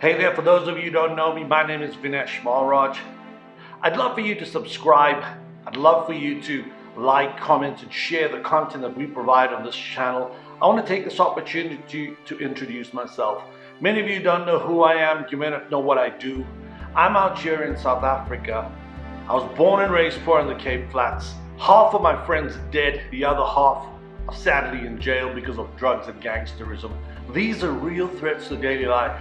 Hey there, for those of you who don't know me, my name is Vinesh Maharaj. I'd love for you to subscribe. I'd love for you to like, comment, and share the content that we provide on this channel. I want to take this opportunity to introduce myself. Many of you don't know who I am. You may not know what I do. I'm out here in South Africa. I was born and raised poor in the Cape Flats. Half of my friends are dead. The other half are sadly in jail because of drugs and gangsterism. These are real threats to daily life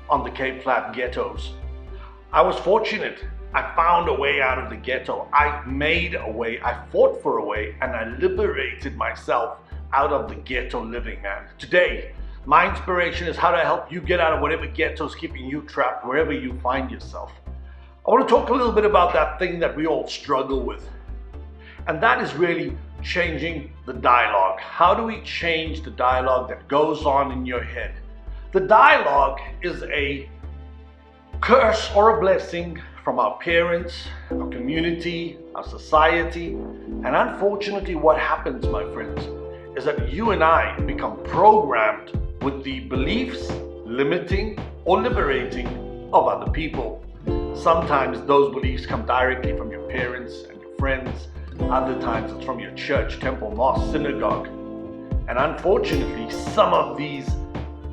on the Cape Flat ghettos. I was fortunate. I found a way out of the ghetto. I made a way. I fought for a way, and I liberated myself out of the ghetto living, man. Today, my inspiration is how to help you get out of whatever ghetto is keeping you trapped, wherever you find yourself. I want to talk a little bit about that thing that we all struggle with. And that is really changing the dialogue. How do we change the dialogue that goes on in your head? The dialogue is a curse or a blessing from our parents, our community, our society. And unfortunately, what happens, my friends, is that you and I become programmed with the beliefs, limiting or liberating of other people. Sometimes those beliefs come directly from your parents and your friends. Other times it's from your church, temple, mosque, synagogue. And unfortunately, some of these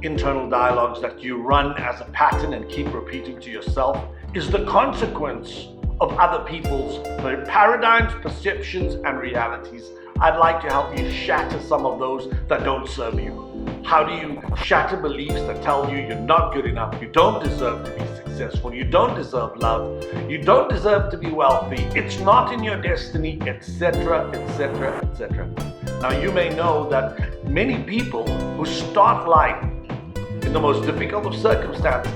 internal dialogues that you run as a pattern and keep repeating to yourself is the consequence of other people's paradigms, perceptions, and realities. I'd like to help you shatter some of those that don't serve you. How do you shatter beliefs that tell you you're not good enough, you don't deserve to be successful, you don't deserve love, you don't deserve to be wealthy, it's not in your destiny, etc., etc., etc. Now, you may know that many people who start life in the most difficult of circumstances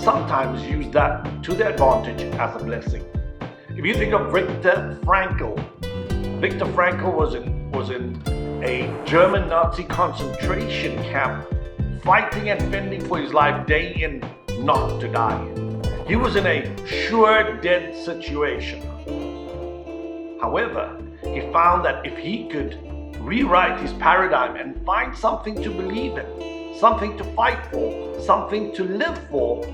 sometimes use that to their advantage as a blessing. If you think of Viktor Frankl was in a German Nazi concentration camp, fighting and fending for his life day in, not to die. He was in a sure dead situation. However, he found that if he could rewrite his paradigm and find something to believe in, something to fight for, something to live for,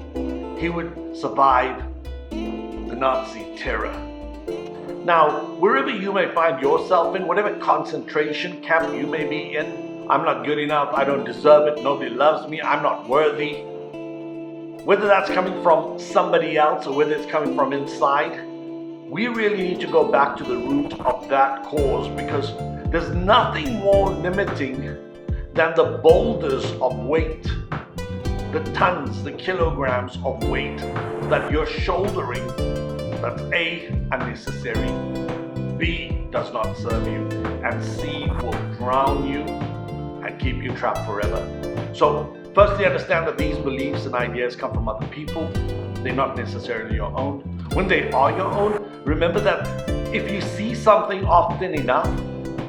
he would survive the Nazi terror. Now, wherever you may find yourself in, whatever concentration camp you may be in, I'm not good enough, I don't deserve it, nobody loves me, I'm not worthy. Whether that's coming from somebody else or whether it's coming from inside, we really need to go back to the root of that cause, because there's nothing more limiting than the boulders of weight, the tons, the kilograms of weight that you're shouldering. That's A, unnecessary, B, does not serve you, and C, will drown you and keep you trapped forever. So firstly, understand that these beliefs and ideas come from other people. They're not necessarily your own. When they are your own, remember that if you see something often enough,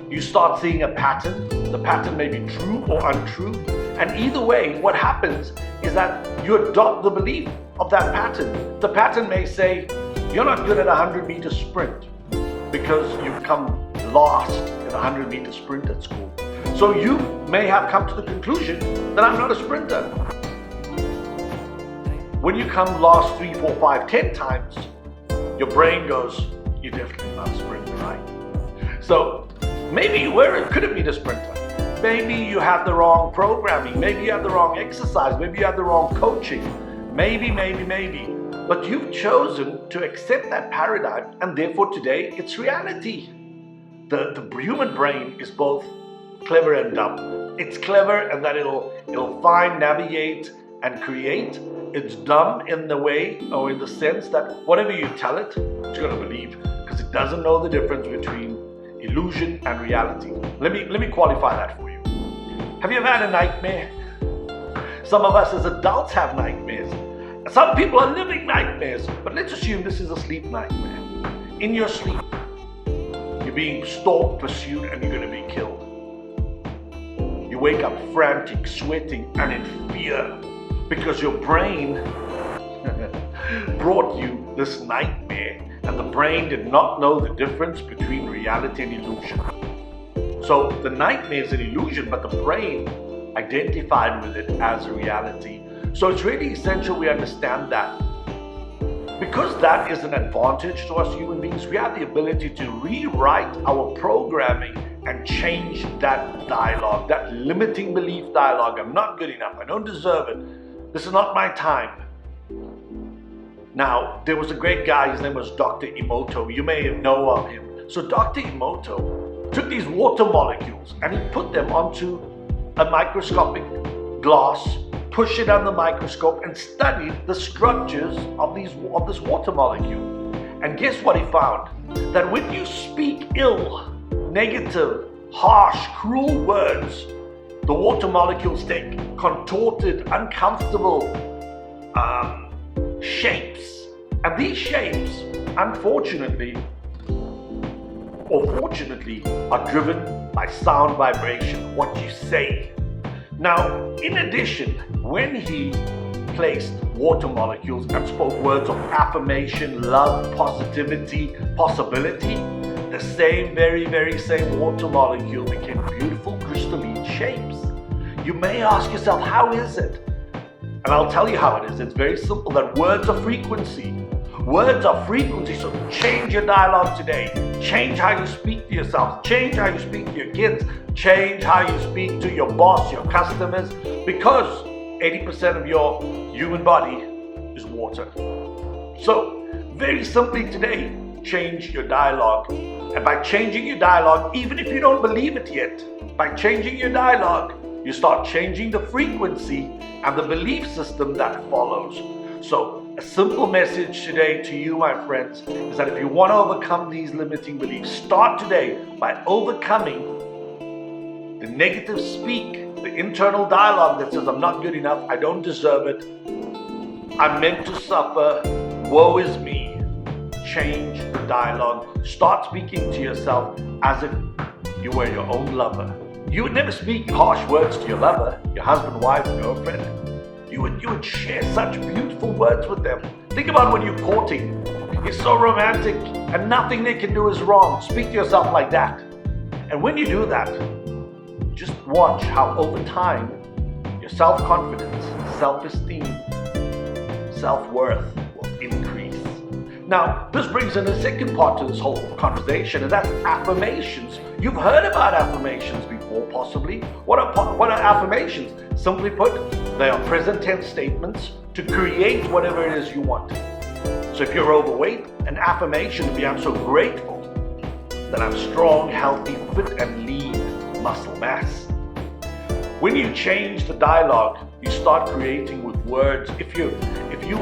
you start seeing a pattern. The pattern may be true or untrue. And either way, what happens is that you adopt the belief of that pattern. The pattern may say, you're not good at a 100-meter sprint because you've come last in a 100-meter sprint at school. So you may have come to the conclusion that I'm not a sprinter. When you come last 3, 4, 5, 10 times, your brain goes, you're definitely not a sprinter, right? So maybe you could have been a sprinter. Maybe you had the wrong programming. Maybe you had the wrong exercise. Maybe you had the wrong coaching. Maybe. But you've chosen to accept that paradigm, and therefore today it's reality. The human brain is both clever and dumb. It's clever in that it'll find, navigate, and create. It's dumb in the way or in the sense that whatever you tell it, it's going to believe, because it doesn't know the difference between illusion and reality. Let me qualify that for you. Have you ever had a nightmare? Some of us as adults have nightmares. Some people are living nightmares, but let's assume this is a sleep nightmare. In your sleep, you're being stalked, pursued, and you're going to be killed. You wake up frantic, sweating, and in fear because your brain brought you this nightmare, and the brain did not know the difference between reality and illusion. So the nightmare is an illusion, but the brain identified with it as reality. So it's really essential we understand that. Because that is an advantage to us human beings, we have the ability to rewrite our programming and change that dialogue, that limiting belief dialogue. I'm not good enough. I don't deserve it. This is not my time. Now, there was a great guy. His name was Dr. Emoto. You may know of him. So Dr. Emoto took these water molecules and he put them onto a microscopic glass, pushed it under the microscope and studied the structures of this water molecule. And guess what he found? That when you speak ill, negative, harsh, cruel words, the water molecules take contorted, uncomfortable shapes. And these shapes, unfortunately, or fortunately, are driven by sound vibration, what you say. Now, in addition, when he placed water molecules and spoke words of affirmation, love, positivity, possibility, the same, very same water molecule became beautiful crystalline shapes. You may ask yourself, how is it? And I'll tell you how it is. It's very simple, that words are frequency. Words are frequency, so change your dialogue today. Change how you speak to yourself. Change how you speak to your kids. Change how you speak to your boss, your customers, because 80% of your human body is water. So, very simply today, change your dialogue. And by changing your dialogue, even if you don't believe it yet, by changing your dialogue, you start changing the frequency and the belief system that follows. So, a simple message today to you, my friends, is that if you want to overcome these limiting beliefs, start today by overcoming the negative speak, the internal dialogue that says, I'm not good enough, I don't deserve it, I'm meant to suffer, woe is me. Change the dialogue. Start speaking to yourself as if you were your own lover. You would never speak harsh words to your lover, your husband, wife, girlfriend. You would share such beautiful words with them. Think about when you're courting. You're so romantic and nothing they can do is wrong. Speak to yourself like that. And when you do that, just watch how over time your self-confidence, self-esteem, self-worth will increase. Now, this brings in a second part to this whole conversation, and that's affirmations. You've heard about affirmations before, possibly. What are affirmations? Simply put, they are present tense statements to create whatever it is you want. So if you're overweight, an affirmation would be, I'm so grateful that I'm strong, healthy, fit, and lean muscle mass. When you change the dialogue, you start creating with words. If you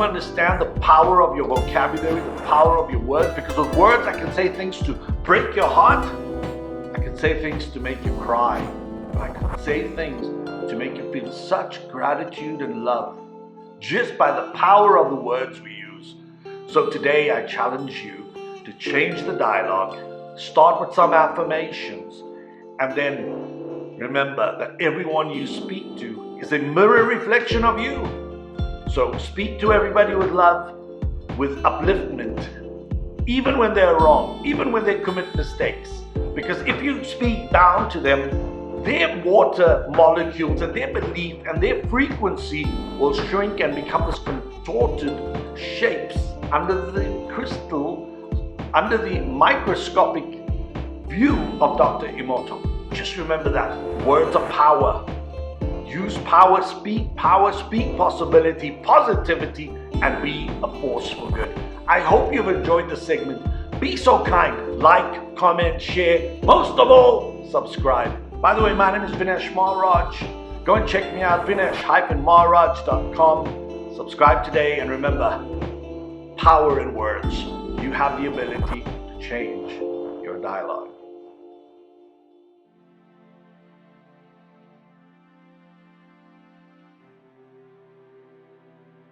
understand the power of your vocabulary, the power of your words, because with words I can say things to break your heart, I can say things to make you cry, I can say things to make you feel such gratitude and love just by the power of the words we use. So today I challenge you to change the dialogue, start with some affirmations, and then remember that everyone you speak to is a mirror reflection of you. So speak to everybody with love, with upliftment, even when they're wrong, even when they commit mistakes. Because if you speak down to them, their water molecules and their belief and their frequency will shrink and become this contorted shapes under the crystal, under the microscopic view of Dr. Emoto. Just remember that. Words are power. Use power, speak possibility, positivity, and be a force for good. I hope you've enjoyed this segment. Be so kind. Like, comment, share. Most of all, subscribe. By the way, my name is Vinesh Maharaj. Go and check me out, vinesh-maharaj.com. Subscribe today, and remember, power in words. You have the ability to change your dialogue.